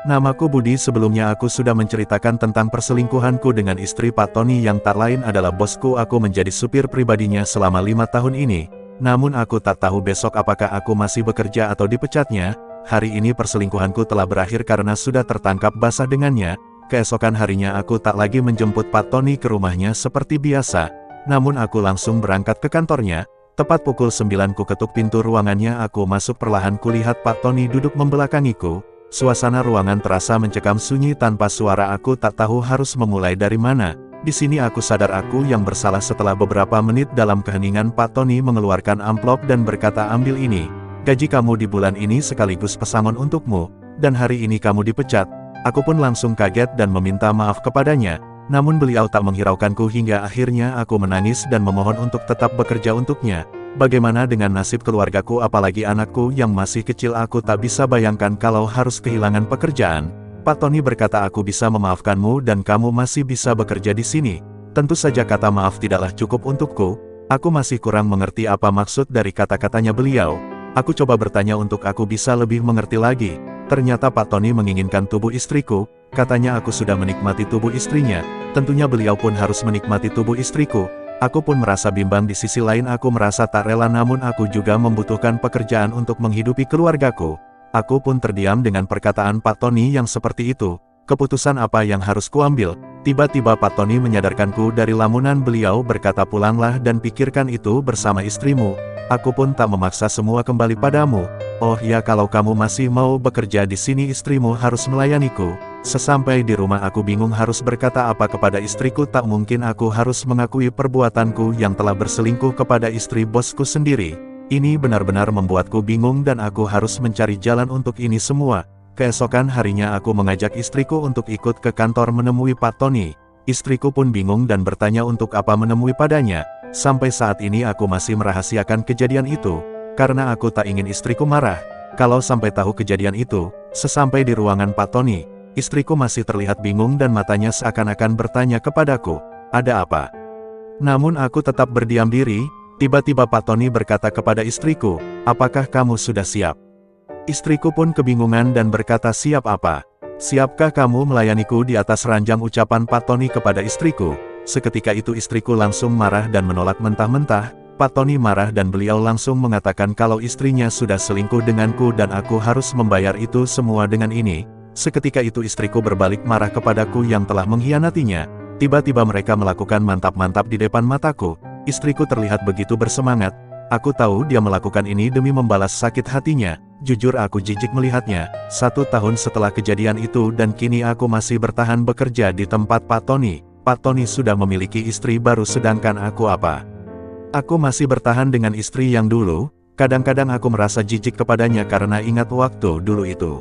Namaku Budi. Sebelumnya aku sudah menceritakan tentang perselingkuhanku dengan istri Pak Tony yang tak lain adalah bosku. Aku menjadi supir pribadinya selama 5 tahun ini. Namun aku tak tahu besok apakah aku masih bekerja atau dipecatnya. Hari ini perselingkuhanku telah berakhir karena sudah tertangkap basah dengannya. Keesokan harinya aku tak lagi menjemput Pak Tony ke rumahnya seperti biasa. Namun aku langsung berangkat ke kantornya. Tepat pukul 9 ku ketuk pintu ruangannya. Aku masuk perlahan kulihat Pak Tony duduk membelakangiku. Suasana ruangan terasa mencekam sunyi tanpa suara. Aku tak tahu harus memulai dari mana. Di sini aku sadar aku yang bersalah. Setelah beberapa menit dalam keheningan, Pak Tony mengeluarkan amplop dan berkata, "Ambil ini. Gaji kamu di bulan ini sekaligus pesangon untukmu. Dan hari ini kamu dipecat." Aku pun langsung kaget dan meminta maaf kepadanya. Namun beliau tak menghiraukanku hingga akhirnya aku menangis dan memohon untuk tetap bekerja untuknya. Bagaimana dengan nasib keluargaku, apalagi anakku yang masih kecil? Aku tak bisa bayangkan kalau harus kehilangan pekerjaan. Pak Tony berkata, "Aku bisa memaafkanmu dan kamu masih bisa bekerja di sini." Tentu saja kata maaf tidaklah cukup untukku. Aku masih kurang mengerti apa maksud dari kata-katanya beliau. Aku coba bertanya untuk aku bisa lebih mengerti lagi. Ternyata Pak Tony menginginkan tubuh istriku. Katanya aku sudah menikmati tubuh istrinya. Tentunya beliau pun harus menikmati tubuh istriku. Aku pun merasa bimbang. Di sisi lain aku merasa tak rela, namun aku juga membutuhkan pekerjaan untuk menghidupi keluargaku. Aku pun terdiam dengan perkataan Pak Tony yang seperti itu. Keputusan apa yang harus kuambil? Tiba-tiba Pak Tony menyadarkanku dari lamunan. Beliau berkata, "Pulanglah dan pikirkan itu bersama istrimu." Aku pun tak memaksa, semua kembali padamu. "Oh ya, kalau kamu masih mau bekerja di sini, istrimu harus melayaniku." Sesampai di rumah aku bingung harus berkata apa kepada istriku. Tak mungkin aku harus mengakui perbuatanku yang telah berselingkuh kepada istri bosku sendiri. Ini benar-benar membuatku bingung dan aku harus mencari jalan untuk ini semua. Keesokan harinya aku mengajak istriku untuk ikut ke kantor menemui Pak Tony. Istriku pun bingung dan bertanya untuk apa menemui padanya. Sampai saat ini aku masih merahasiakan kejadian itu, karena aku tak ingin istriku marah. Kalau sampai tahu kejadian itu, sesampai di ruangan Pak Tony, istriku masih terlihat bingung dan matanya seakan-akan bertanya kepadaku, "Ada apa?" Namun aku tetap berdiam diri. Tiba-tiba Pak Tony berkata kepada istriku, "Apakah kamu sudah siap?" Istriku pun kebingungan dan berkata, "Siap apa? Siapkah kamu melayaniku?" Di atas ranjang ucapan Pak Tony kepada istriku. Seketika itu istriku langsung marah dan menolak mentah-mentah. Pak Tony marah dan beliau langsung mengatakan kalau istrinya sudah selingkuh denganku dan aku harus membayar itu semua dengan ini. Seketika itu istriku berbalik marah kepadaku yang telah mengkhianatinya. Tiba-tiba mereka melakukan mantap-mantap di depan mataku. Istriku terlihat begitu bersemangat. Aku tahu dia melakukan ini demi membalas sakit hatinya. Jujur aku jijik melihatnya. 1 tahun setelah kejadian itu dan kini aku masih bertahan bekerja di tempat Pak Tony. Pak Tony sudah memiliki istri baru, sedangkan aku apa? Aku masih bertahan dengan istri yang dulu. Kadang-kadang aku merasa jijik kepadanya karena ingat waktu dulu itu.